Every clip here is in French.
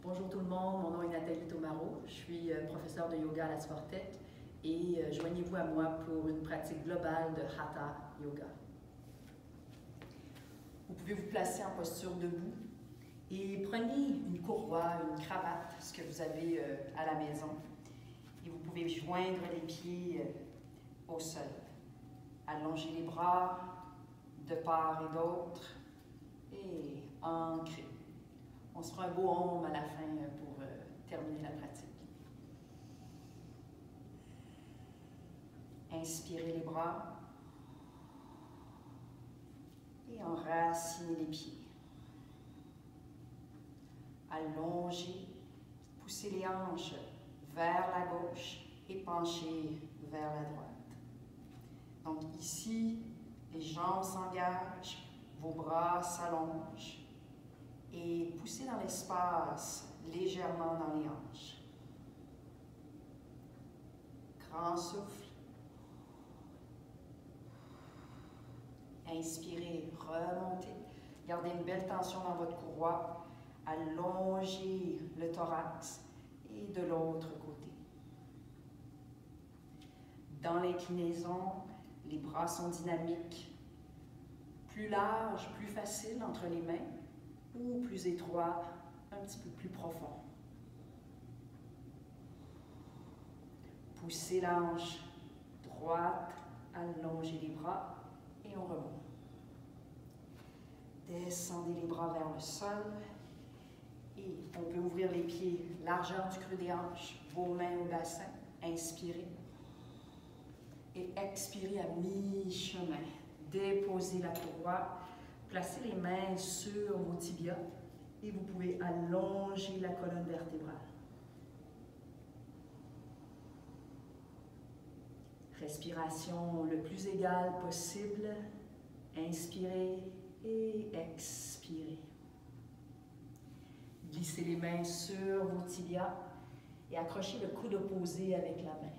Bonjour tout le monde, mon nom est Nathalie Tomaro, je suis professeure de yoga à la Sportec et joignez-vous à moi pour une pratique globale de Hatha Yoga. Vous pouvez vous placer en posture debout et prenez une courroie, une cravate, ce que vous avez à la maison, et vous pouvez joindre les pieds au sol. Allongez les bras de part et d'autre et ancrez. On se fera un beau home à la fin pour terminer la pratique. Inspirez les bras et enracinez les pieds. Allongez, poussez les hanches vers la gauche et penchez vers la droite. Donc ici, les jambes s'engagent, vos bras s'allongent et poussez dans l'espace légèrement dans les hanches. Grand souffle. Inspirez, remontez. Gardez une belle tension dans votre courroie. Allongez le thorax et de l'autre côté. Dans l'inclinaison, les bras sont dynamiques. Plus larges, plus faciles entre les mains ou plus étroits, un petit peu plus profond. Poussez la hanche droite, allongez les bras et on remonte. Descendez les bras vers le sol et on peut ouvrir les pieds, largeur du creux des hanches, vos mains au bassin. Inspirez et expirez à mi-chemin. Déposez la courroie, placez les mains sur vos tibias et vous pouvez allonger la colonne vertébrale. Respiration le plus égale possible. Inspirez et expirez. Glissez les mains sur vos tibias et accrochez le coude opposé avec la main.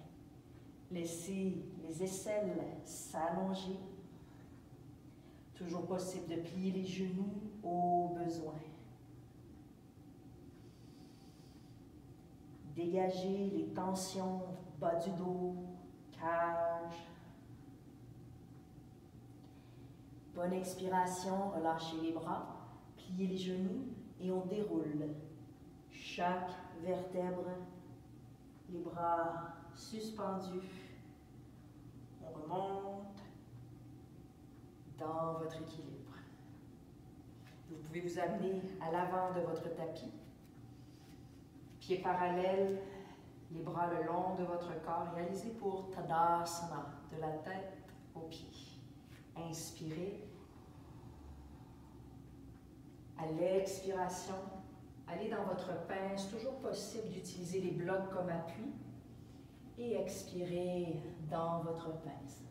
Laissez les aisselles s'allonger. Toujours possible de plier les genoux au besoin. Dégagez les tensions bas du dos, cage. Bonne expiration, relâchez les bras, pliez les genoux et on déroule chaque vertèbre, les bras suspendus. On remonte dans votre équilibre. Vous pouvez vous amener à l'avant de votre tapis, pieds parallèles, les bras le long de votre corps, réalisez pour Tadasana, de la tête aux pieds. Inspirez. À l'expiration, allez dans votre pince, toujours possible d'utiliser les blocs comme appui, et expirez dans votre pince.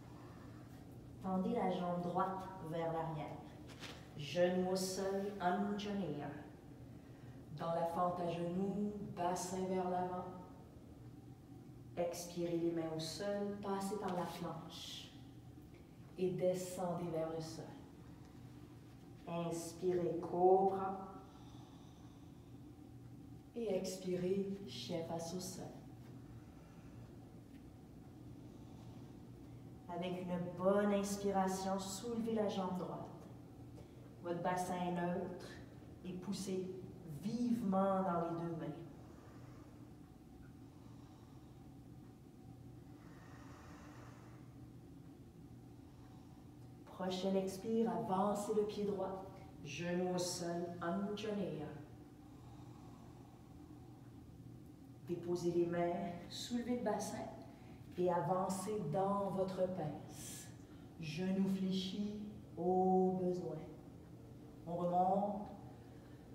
Tendez la jambe droite vers l'arrière. Genou au sol, Anjaneya. Dans la fente à genoux, bassin vers l'avant. Expirez les mains au sol, passez par la flanche et descendez vers le sol. Inspirez, cobra. Et expirez, chien face au sol. Avec une bonne inspiration, soulevez la jambe droite. Votre bassin est neutre et poussez vivement dans les deux mains. Prochaine expire, avancez le pied droit, genou au sol, Anjaneya. Déposez les mains, soulevez le bassin et avancez dans votre pince. Genou fléchi au besoin. On remonte,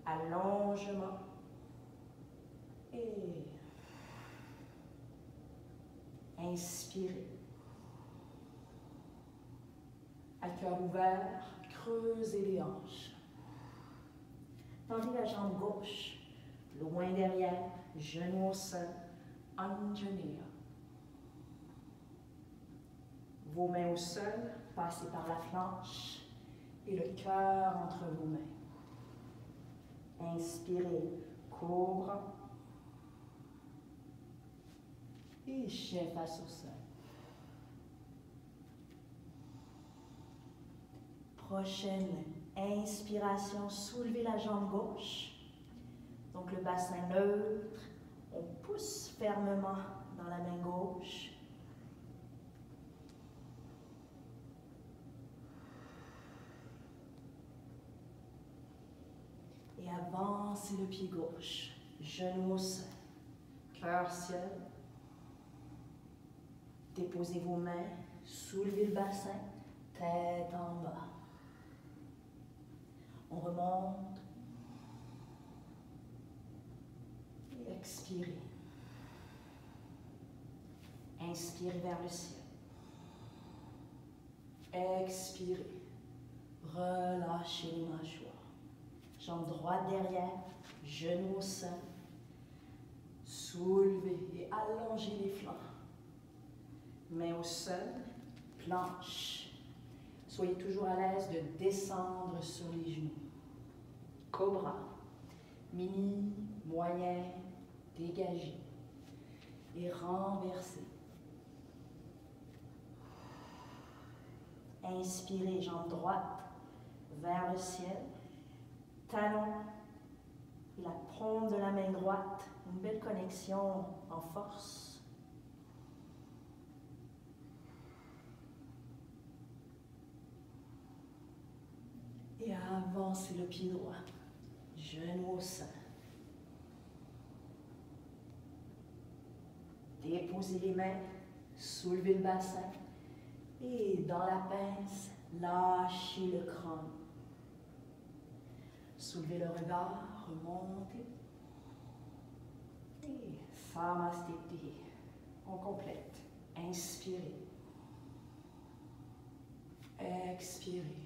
allongement et inspirez. À cœur ouvert, creusez les hanches. Tendez la jambe gauche, loin derrière, genou au sol, Anjaneya. Vos mains au sol, passez par la flanche et le cœur entre vos mains. Inspirez, cobra. Et chien face au sol. Prochaine inspiration, soulevez la jambe gauche. Donc le bassin neutre, on pousse fermement dans la main gauche. Et avancez le pied gauche, genou au sol, cœur ciel. Déposez vos mains, soulevez le bassin, tête en bas. On remonte. Et expirez. Inspirez vers le ciel. Expirez. Relâchez les mâchoires. Jambe droite derrière, genou au sol. Soulevez et allongez les flancs. Mains au sol, planche. Soyez toujours à l'aise de descendre sur les genoux. Cobra. Mini, moyen, dégagé. Et renversez. Inspirez, jambe droite vers le ciel. Talon et la paume de la main droite. Une belle connexion en force. Et avancez le pied droit. Genou au sol. Déposez les mains, soulevez le bassin et dans la pince, lâchez le crâne. Soulevez le regard, remontez. Et Samasthiti. On complète. Inspirez. Expirez.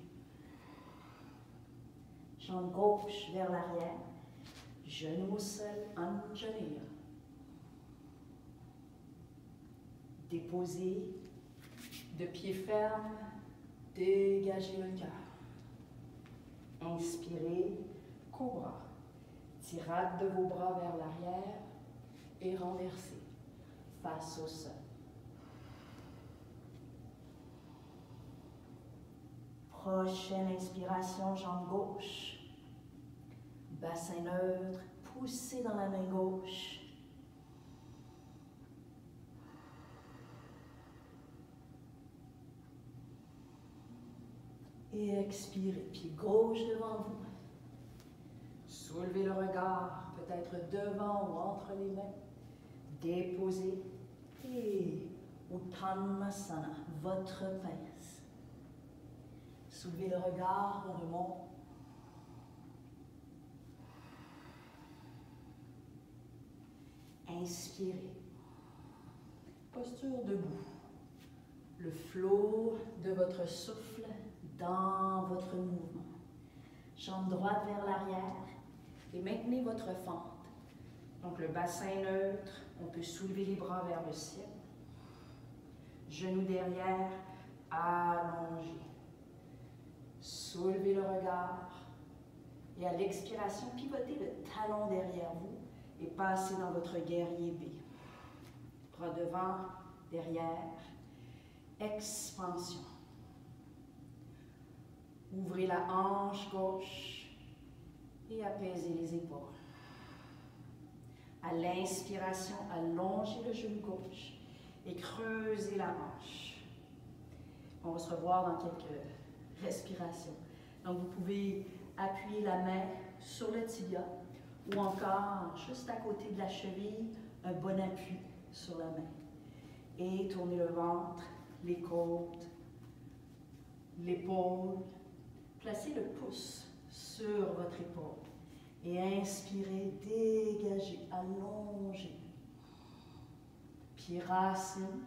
Jambe gauche vers l'arrière. Genou au sol, Anjaliya. Déposez de pied ferme, dégagez le cœur. Inspirez, cobra. Tirade de vos bras vers l'arrière et renversez face au sol. Prochaine inspiration, jambe gauche. Bassin neutre, poussez dans la main gauche. Et expirez, pied gauche devant vous. Soulevez le regard, peut-être devant ou entre les mains. Déposez et Uttanasana, votre pince. Soulevez le regard, on remonte. Inspirez. Posture debout. Le flot de votre souffle dans votre mouvement. Jambe droite vers l'arrière et maintenez votre fente. Donc le bassin neutre, on peut soulever les bras vers le ciel. Genoux derrière, allongés. Soulevez le regard et à l'expiration, pivotez le talon derrière vous et passez dans votre guerrier B. Bras devant, derrière, expansion. Ouvrez la hanche gauche et apaisez les épaules. À l'inspiration, allongez le genou gauche et creusez la hanche. On va se revoir dans quelques respirations. Donc, vous pouvez appuyer la main sur le tibia ou encore, juste à côté de la cheville, un bon appui sur la main. Et tournez le ventre, les côtes, l'épaule. Placez le pouce sur votre épaule. Et inspirez, dégagez, allongez. Pieds racines.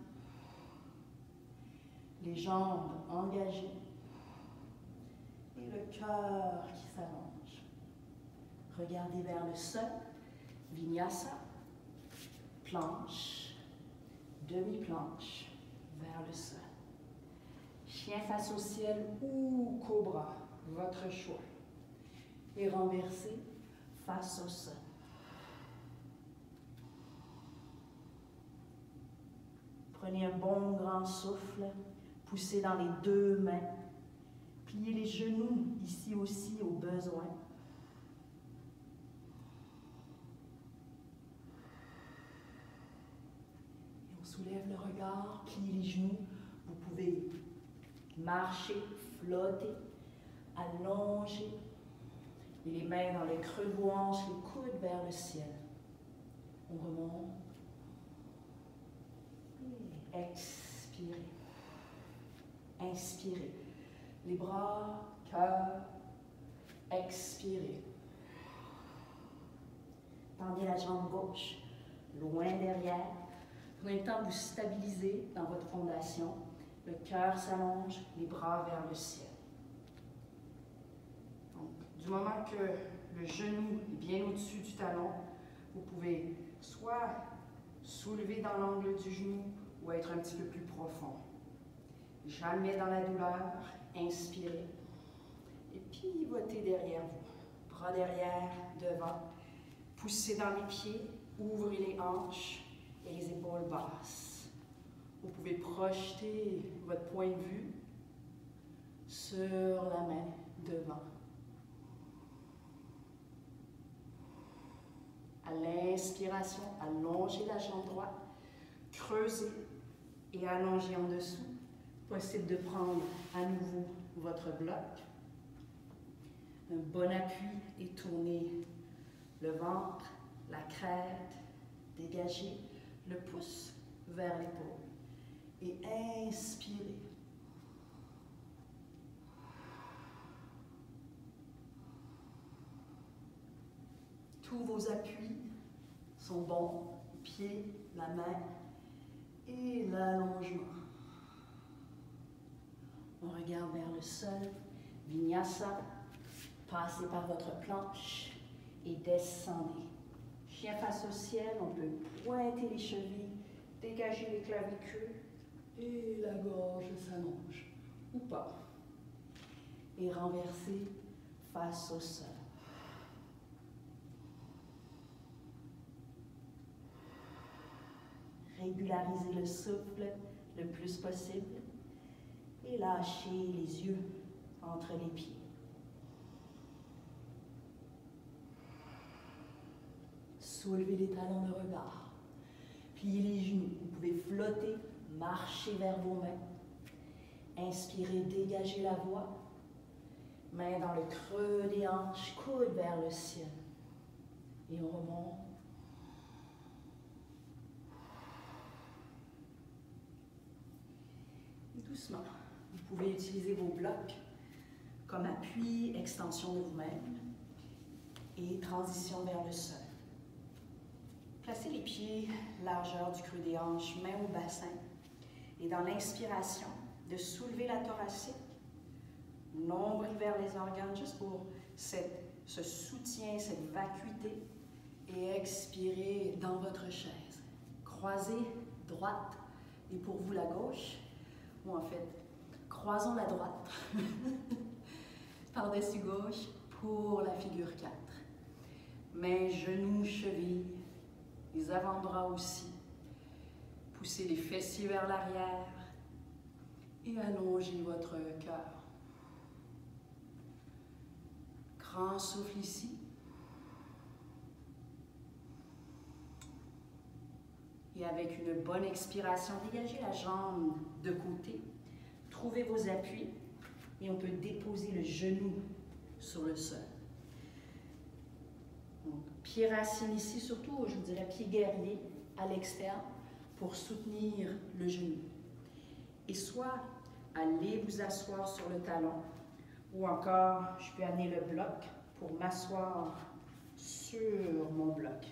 Les jambes engagées. Et le cœur qui s'allonge. Regardez vers le sol. Vinyasa. Planche. Demi-planche. Vers le sol. Chien face au ciel ou cobra. Votre choix. Et renversez face au sol. Prenez un bon grand souffle. Poussez dans les deux mains. Pliez les genoux ici aussi au besoin. Et on soulève le regard, pliez les genoux. Vous pouvez marcher, flotter, allonger. Et les mains dans le creux de vos hanches, les coudes vers le ciel. On remonte. Et expirez. Inspirez. Les bras, cœur. Expirez. Tendez la jambe gauche, loin derrière. Prenez le temps de vous stabiliser dans votre fondation. Le cœur s'allonge, les bras vers le ciel. Donc, du moment que le genou est bien au-dessus du talon, vous pouvez soit soulever dans l'angle du genou ou être un petit peu plus profond. Jamais dans la douleur, inspirez. Et pivotez derrière vous. Bras derrière, devant. Poussez dans les pieds, ouvrez les hanches et les épaules basses. Vous pouvez projeter votre point de vue sur la main devant. À l'inspiration, allongez la jambe droite, creusez et allongez en dessous. Possible de prendre à nouveau votre bloc. Un bon appui et tournez le ventre, la crête, dégagez le pouce vers l'épaule. Et inspirez. Tous vos appuis sont bons, les pieds, la main et l'allongement. On regarde vers le sol, Vinyasa, passez par votre planche et descendez. Chien face au ciel, on peut pointer les chevilles, dégager les clavicules et la gorge s'allonge, ou pas. Et renverser face au sol. Régularisez le souffle le plus possible et lâchez les yeux entre les pieds. Soulevez les talons de regard. Pliez les genoux. Vous pouvez flotter, marcher vers vos mains. Inspirez, dégagez la voix. Mains dans le creux des hanches, coudes vers le ciel. Et on remonte. Et doucement, vous pouvez utiliser vos blocs comme appui, extension de vous-même et transition vers le sol. Placez les pieds, largeur du creux des hanches, main au bassin. Et dans l'inspiration, de soulever la thoracique, nombril vers les organes, juste pour ce soutien, cette vacuité. Et expirez dans votre chaise. Croisez droite et pour vous la gauche. Ou en fait, croisons la droite par-dessus gauche pour la figure 4. Mains, genoux, chevilles. Les avant-bras aussi. Poussez les fessiers vers l'arrière et allongez votre cœur. Grand souffle ici. Et avec une bonne expiration, dégagez la jambe de côté. Trouvez vos appuis et on peut déposer le genou sur le sol. Donc, pied racine ici, surtout, je vous dirais pied guerrier à l'externe pour soutenir le genou. Et soit allez vous asseoir sur le talon, ou encore je peux amener le bloc pour m'asseoir sur mon bloc.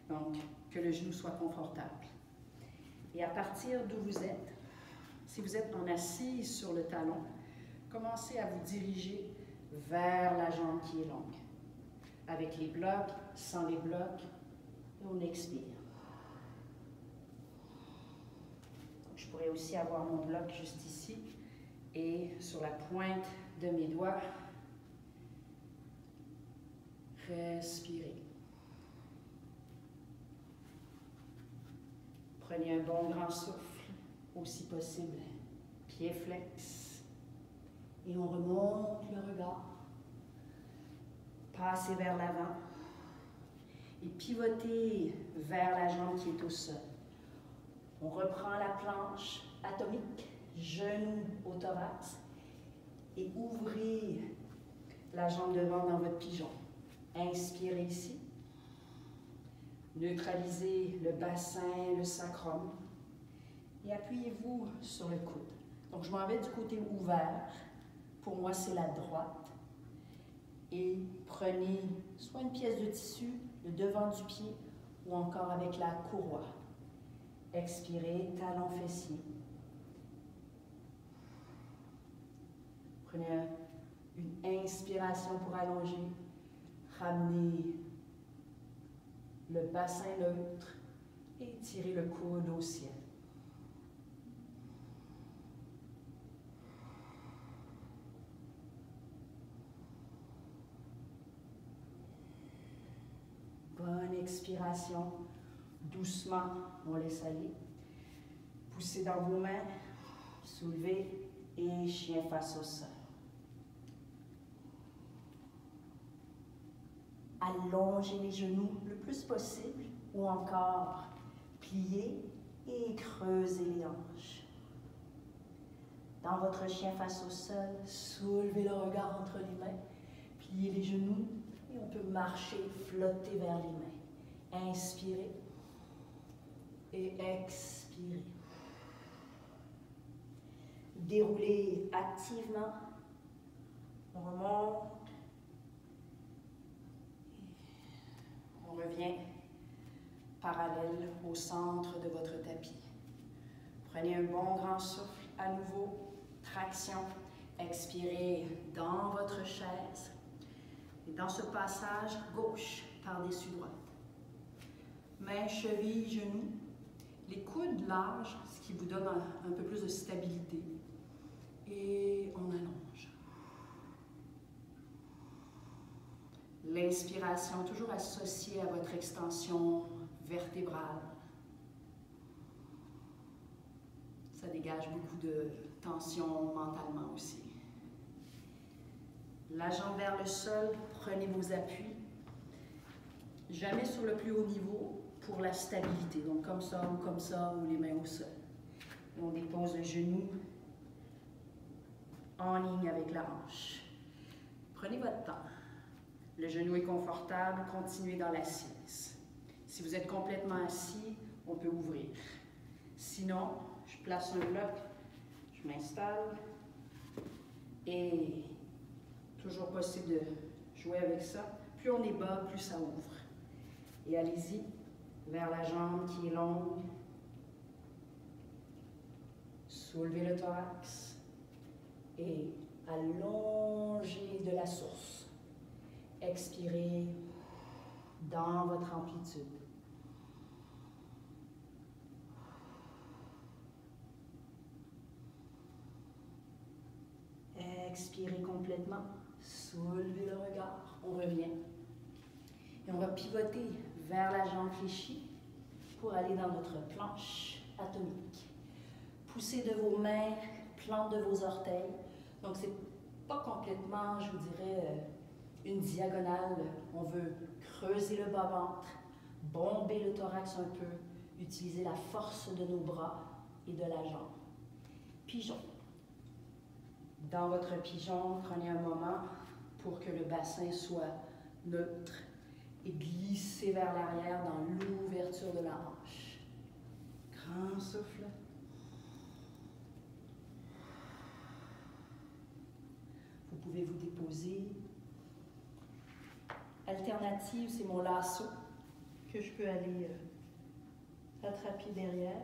Donc, que le genou soit confortable. Et à partir d'où vous êtes, si vous êtes en assise sur le talon, commencez à vous diriger vers la jambe qui est longue. Avec les blocs, sans les blocs, et on expire. Je pourrais aussi avoir mon bloc juste ici et sur la pointe de mes doigts, respirez. Prenez un bon grand souffle aussi possible, pied flex. Et on remonte le regard. Passez vers l'avant. Et pivotez vers la jambe qui est au sol. On reprend la planche atomique, genou au thorax. Et ouvrez la jambe devant dans votre pigeon. Inspirez ici. Neutralisez le bassin, le sacrum. Et appuyez-vous sur le coude. Donc, je m'en vais du côté ouvert. Pour moi, c'est la droite. Et prenez soit une pièce de tissu, le devant du pied, ou encore avec la courroie. Expirez, talon fessier. Prenez une inspiration pour allonger. Ramenez le bassin neutre et tirez le coude au ciel. Bonne expiration. Doucement, on laisse aller. Poussez dans vos mains, soulevez et chien face au sol. Allongez les genoux le plus possible ou encore pliez et creusez les hanches. Dans votre chien face au sol, soulevez le regard entre les mains, pliez les genoux et on peut marcher, flotter vers les mains. Inspirez et expirez. Déroulez activement. On remonte. On revient parallèle au centre de votre tapis. Prenez un bon grand souffle à nouveau. Traction. Expirez dans votre chaise. Et dans ce passage, gauche par-dessus droite. Mains, chevilles, genoux. Les coudes larges, ce qui vous donne un peu plus de stabilité. Et on allonge. L'inspiration, toujours associée à votre extension vertébrale. Ça dégage beaucoup de tension mentalement aussi. La jambe vers le sol, prenez vos appuis. Jamais sur le plus haut niveau pour la stabilité. Donc comme ça, ou les mains au sol. Et on dépose le genou en ligne avec la hanche. Prenez votre temps. Le genou est confortable, continuez dans l'assise. Si vous êtes complètement assis, on peut ouvrir. Sinon, je place un bloc, je m'installe et toujours possible de jouer avec ça. Plus on est bas, plus ça ouvre. Et allez-y vers la jambe qui est longue. Soulevez le thorax et allongez de la source. Expirez dans votre amplitude. Expirez complètement. Soulevez le regard. On revient. Et on va pivoter vers la jambe fléchie pour aller dans notre planche atomique. Poussez de vos mains, plante de vos orteils. Donc, c'est pas complètement, je vous dirais, une diagonale. On veut creuser le bas-ventre, bomber le thorax un peu, utiliser la force de nos bras et de la jambe. Pigeon. Dans votre pigeon, prenez un moment pour que le bassin soit neutre et glissez vers l'arrière dans l'ouverture de la hanche. Grand souffle. Vous pouvez vous déposer. Alternative, c'est mon lasso que je peux aller attraper derrière,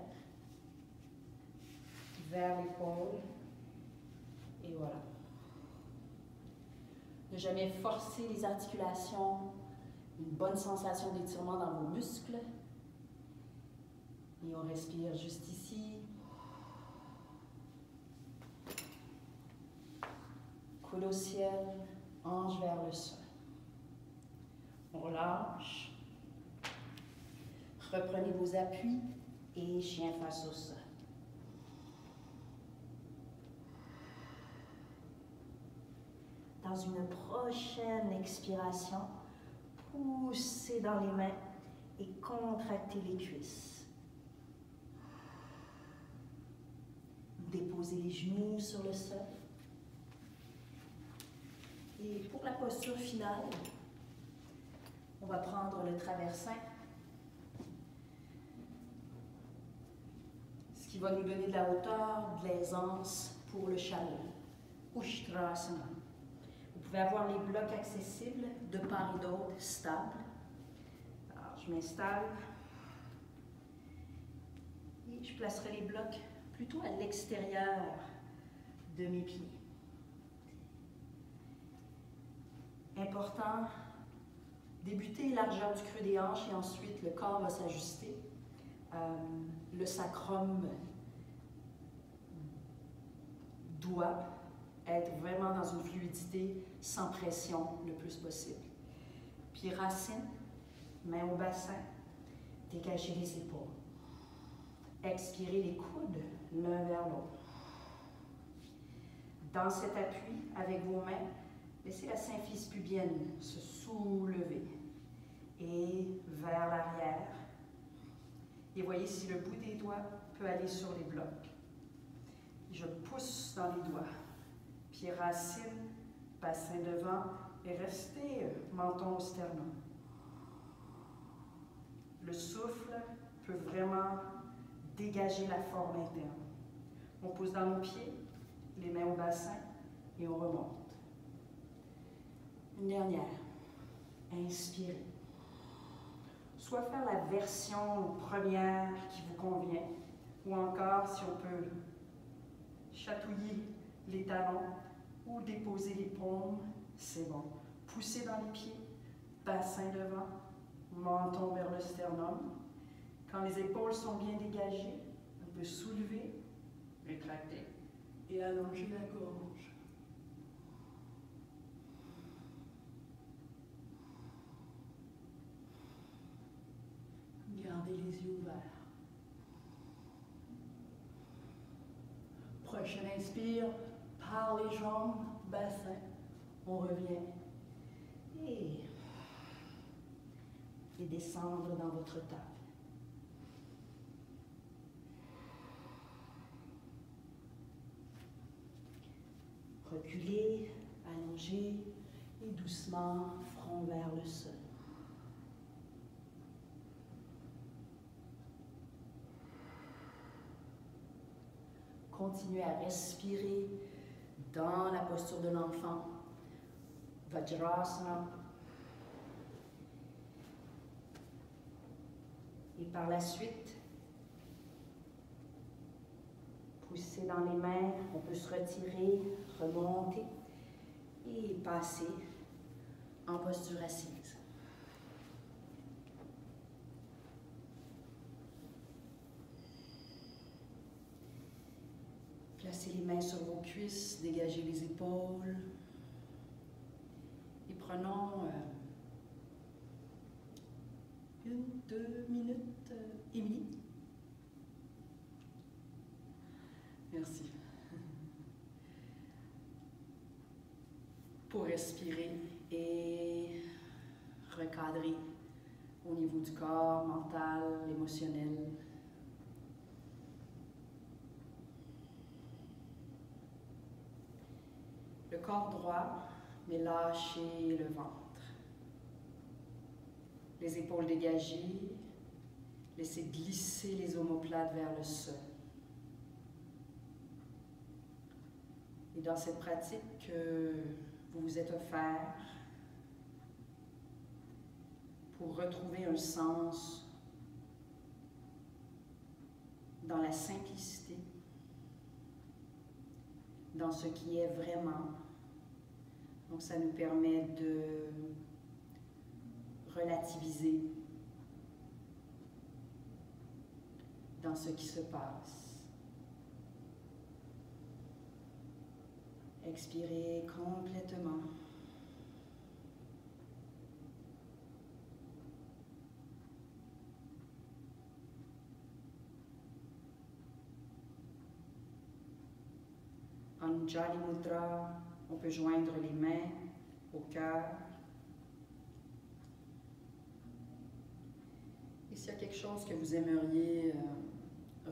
vers l'épaule. Et voilà. Ne jamais forcer les articulations. Une bonne sensation d'étirement dans vos muscles. Et on respire juste ici. Coude au ciel, hanche vers le sol. On relâche. Reprenez vos appuis et chien face au sol. Dans une prochaine expiration, poussez dans les mains et contractez les cuisses. Déposez les genoux sur le sol. Et pour la posture finale, on va prendre le traversin, ce qui va nous donner de la hauteur, de l'aisance pour le chameau. Ushtrasana. Vous pouvez avoir les blocs accessibles de part et d'autre, stables. Alors, je m'installe et je placerai les blocs plutôt à l'extérieur de mes pieds. Important, débuter largeur du creux des hanches et ensuite le corps va s'ajuster. Le sacrum doit être vraiment dans une fluidité sans pression le plus possible. Puis racine, main au bassin, dégagez les épaules. Expirez les coudes l'un vers l'autre. Dans cet appui, avec vos mains, laissez la symphyse pubienne se soulever et vers l'arrière. Et voyez si le bout des doigts peut aller sur les blocs. Je pousse dans les doigts. Pieds racines, bassin devant et restez menton au sternum. Le souffle peut vraiment dégager la forme interne. On pousse dans nos pieds, les mains au bassin et on remonte. Une dernière. Inspirez. Soit faire la version première qui vous convient, ou encore, si on peut, chatouiller les talons ou déposer les paumes, c'est bon. Poussez dans les pieds, bassin devant, menton vers le sternum. Quand les épaules sont bien dégagées, on peut soulever, rétracter et allonger la gorge. Gardez les yeux ouverts. Prochaine inspire, par les jambes, bassin. On revient. Et descendre dans votre table. Reculez, allongez et doucement, front vers le sol. Continuez à respirer dans la posture de l'enfant, Vajrasana. Et par la suite, poussez dans les mains, on peut se retirer, remonter et passer en posture assise. Placez les mains sur vos cuisses, dégagez les épaules. Et prenons 1-2 minutes. Émilie. Merci. Pour respirer et recadrer au niveau du corps, mental, émotionnel. Le corps droit, mais lâchez le ventre. Les épaules dégagées, laissez glisser les omoplates vers le sol. Et dans cette pratique que vous vous êtes offert pour retrouver un sens dans la simplicité, dans ce qui est vraiment. Donc ça nous permet de relativiser dans ce qui se passe. Expirez complètement. Anjali Mudra, On peut joindre les mains au cœur. Et s'il y a quelque chose que vous aimeriez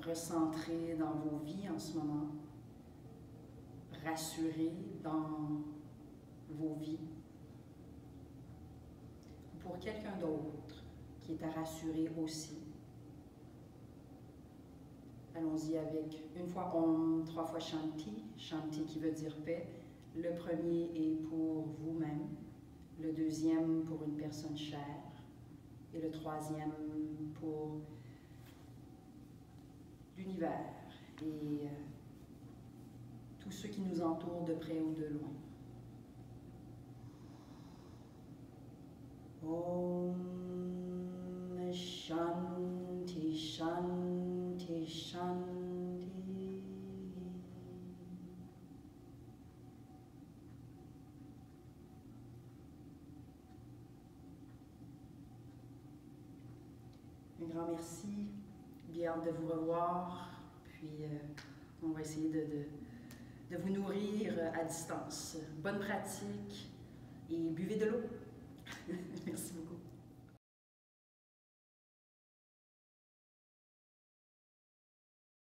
recentrer dans vos vies en ce moment, rassurer dans vos vies, pour quelqu'un d'autre qui est à rassurer aussi, allons-y avec une fois Om, 3 fois Shanti, Shanti qui veut dire paix. Le premier est pour vous-même, le deuxième pour une personne chère et le troisième pour l'univers et tous ceux qui nous entourent de près ou de loin. Om Shanti Shanti Shanti. Un grand merci, bien hâte de vous revoir, puis on va essayer de vous nourrir à distance. Bonne pratique et buvez de l'eau. Merci beaucoup.